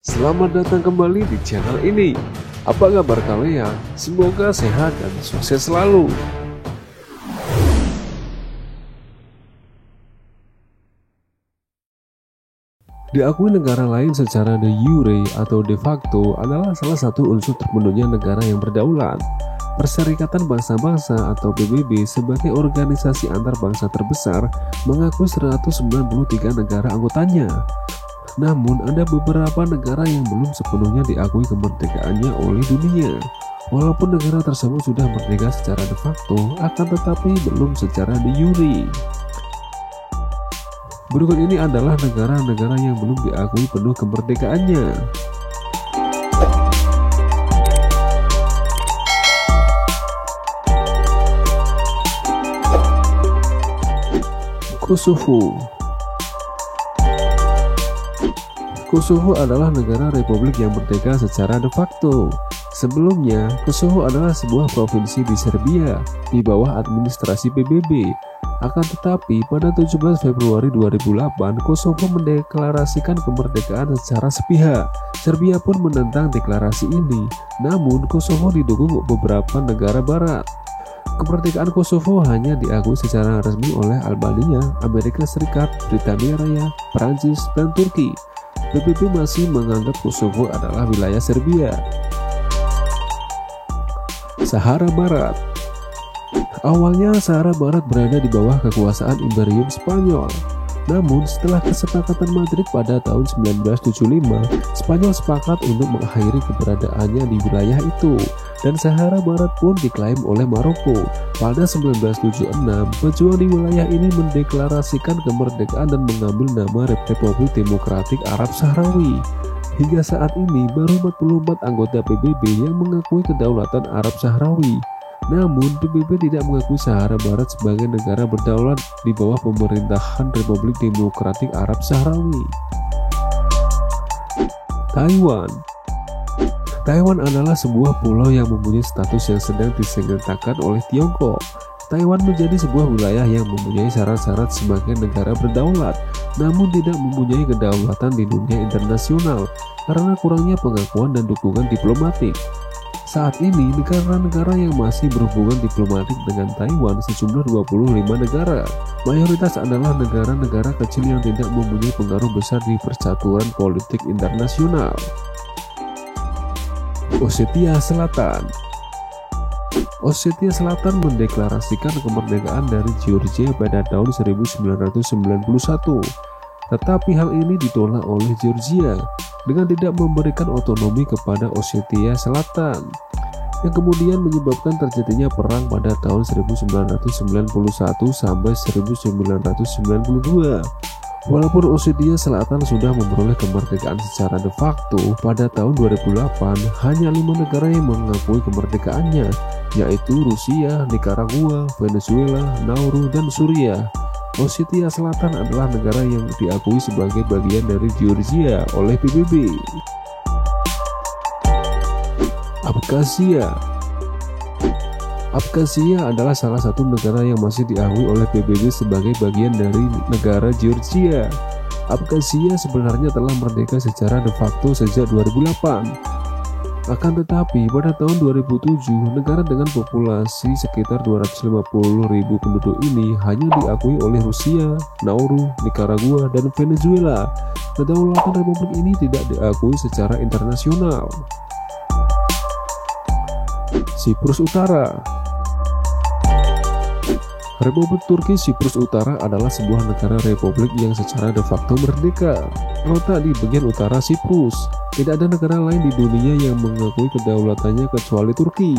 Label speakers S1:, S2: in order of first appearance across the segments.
S1: Selamat datang kembali di channel ini. Apa kabar kalian? Semoga sehat dan sukses selalu. Diakui negara lain secara de jure atau de facto adalah salah satu unsur terpenuhnya negara yang berdaulat. Perserikatan Bangsa-Bangsa atau PBB sebagai organisasi antar bangsa terbesar mengakui 193 negara anggotanya. Namun ada beberapa negara yang belum sepenuhnya diakui kemerdekaannya oleh dunia. Walaupun negara tersebut sudah merdeka secara de facto, akan tetapi belum secara de jure. Berikut ini adalah negara-negara yang belum diakui penuh kemerdekaannya. Kosovo. Kosovo adalah negara republik yang merdeka secara de facto. Sebelumnya, Kosovo adalah sebuah provinsi di Serbia di bawah administrasi PBB. Akan tetapi, pada 17 Februari 2008, Kosovo mendeklarasikan kemerdekaan secara sepihak. Serbia pun menentang deklarasi ini, namun Kosovo didukung beberapa negara barat. Kemerdekaan Kosovo hanya diakui secara resmi oleh Albania, Amerika Serikat, Britania Raya, Prancis, dan Turki. PBB masih menganggap Kosovo adalah wilayah Serbia. Sahara Barat. Awalnya Sahara Barat berada di bawah kekuasaan Imperium Spanyol. Namun setelah kesepakatan Madrid pada tahun 1975, Spanyol sepakat untuk mengakhiri keberadaannya di wilayah itu, dan Sahara Barat pun diklaim oleh Maroko. Pada 1976, pejuang di wilayah ini mendeklarasikan kemerdekaan dan mengambil nama Republik Demokratik Arab Sahrawi. Hingga saat ini baru 44 anggota PBB yang mengakui kedaulatan Arab Sahrawi. Namun PBB tidak mengakui Sahara Barat sebagai negara berdaulat di bawah pemerintahan Republik Demokratik Arab Sahrawi. Taiwan. Taiwan adalah sebuah pulau yang mempunyai status yang sedang disengketakan oleh Tiongkok. Taiwan menjadi sebuah wilayah yang mempunyai syarat-syarat sebagai negara berdaulat, namun tidak mempunyai kedaulatan di dunia internasional karena kurangnya pengakuan dan dukungan diplomatik. Saat ini, negara-negara yang masih berhubungan diplomatik dengan Taiwan sejumlah 25 negara. Mayoritas adalah negara-negara kecil yang tidak mempunyai pengaruh besar di percaturan politik internasional. Ossetia Selatan. Ossetia Selatan mendeklarasikan kemerdekaan dari Georgia pada tahun 1991. Tetapi hal ini ditolak oleh Georgia dengan tidak memberikan otonomi kepada Ossetia Selatan, yang kemudian menyebabkan terjadinya perang pada tahun 1991 sampai 1992. Walaupun Ossetia Selatan sudah memperoleh kemerdekaan secara de facto pada tahun 2008, hanya 5 negara yang mengakui kemerdekaannya, yaitu Rusia, Nicaragua, Venezuela, Nauru, dan Suriah. Ossetia Selatan adalah negara yang diakui sebagai bagian dari Georgia oleh PBB. Abkhazia. Abkhazia adalah salah satu negara yang masih diakui oleh PBB sebagai bagian dari negara Georgia. Abkhazia sebenarnya telah merdeka secara de facto sejak 2008. Akan tetapi pada tahun 2007, negara dengan populasi sekitar 250.000 penduduk ini hanya diakui oleh Rusia, Nauru, Nicaragua, dan Venezuela. Kedaulatan republik ini tidak diakui secara internasional. Siprus Utara. Republik Turki Siprus Utara adalah sebuah negara republik yang secara de facto merdeka, terletak di bagian utara Siprus. Tidak ada negara lain di dunia yang mengakui kedaulatannya kecuali Turki,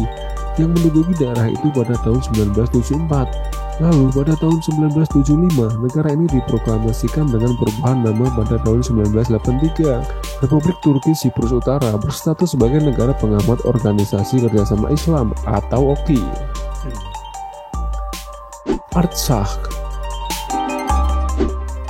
S1: yang menduduki daerah itu pada tahun 1974. Lalu pada tahun 1975, negara ini diproklamasikan dengan perubahan nama pada tahun 1983. Republik Turki Siprus Utara berstatus sebagai negara pengamat Organisasi Kerjasama Islam atau OKI. Artsakh.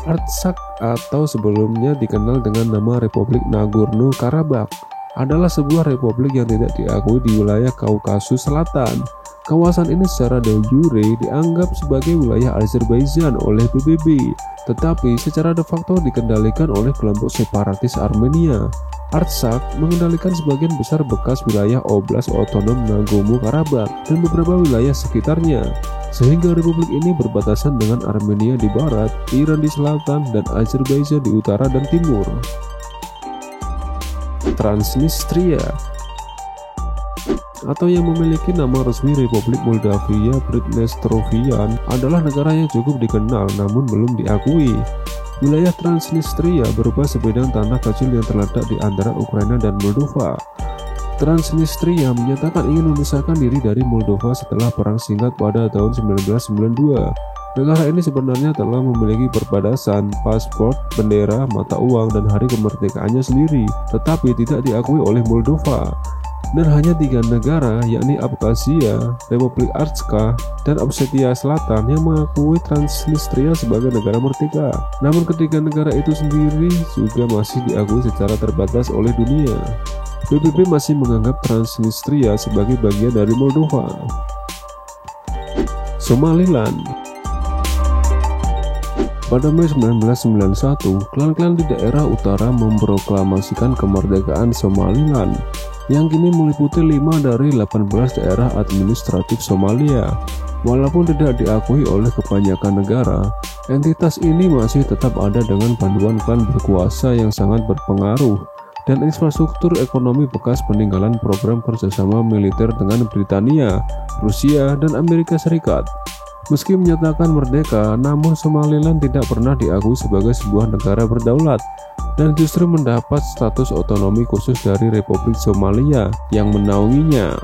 S1: Artsakh atau sebelumnya dikenal dengan nama Republik Nagorno-Karabakh adalah sebuah republik yang tidak diakui di wilayah Kaukasus Selatan. Kawasan ini secara de jure dianggap sebagai wilayah Azerbaijan oleh PBB, tetapi secara de facto dikendalikan oleh kelompok separatis Armenia. Artsakh mengendalikan sebagian besar bekas wilayah Oblast Otonom Nagorno-Karabakh dan beberapa wilayah sekitarnya, sehingga republik ini berbatasan dengan Armenia di barat, Iran di selatan, dan Azerbaijan di utara dan timur. Transnistria, atau yang memiliki nama resmi Republik Moldavia Pridnestrovia, adalah negara yang cukup dikenal namun belum diakui. Wilayah Transnistria berupa sebidang tanah kecil yang terletak di antara Ukraina dan Moldova. Transnistria menyatakan ingin memisahkan diri dari Moldova setelah perang singkat pada tahun 1992. Negara ini sebenarnya telah memiliki perbatasan, paspor, bendera, mata uang, dan hari kemerdekaannya sendiri, tetapi tidak diakui oleh Moldova. Dan hanya 3 negara, yakni Abkhazia, Republik Artsakh, dan Ossetia Selatan yang mengakui Transnistria sebagai negara merdeka. Namun ketiga negara itu sendiri juga masih diakui secara terbatas oleh dunia. PBB masih menganggap Transnistria sebagai bagian dari Moldova. Somaliland. Pada Mei 1991, klan-klan di daerah utara memproklamasikan kemerdekaan Somaliland, yang kini meliputi 5 dari 18 daerah administratif Somalia. Walaupun tidak diakui oleh kebanyakan negara, entitas ini masih tetap ada dengan panduan klan berkuasa yang sangat berpengaruh dan infrastruktur ekonomi bekas peninggalan program kerjasama militer dengan Britania, Rusia, dan Amerika Serikat. Meski menyatakan merdeka, namun Somaliland tidak pernah diakui sebagai sebuah negara berdaulat dan justru mendapat status otonomi khusus dari Republik Somalia yang menaunginya.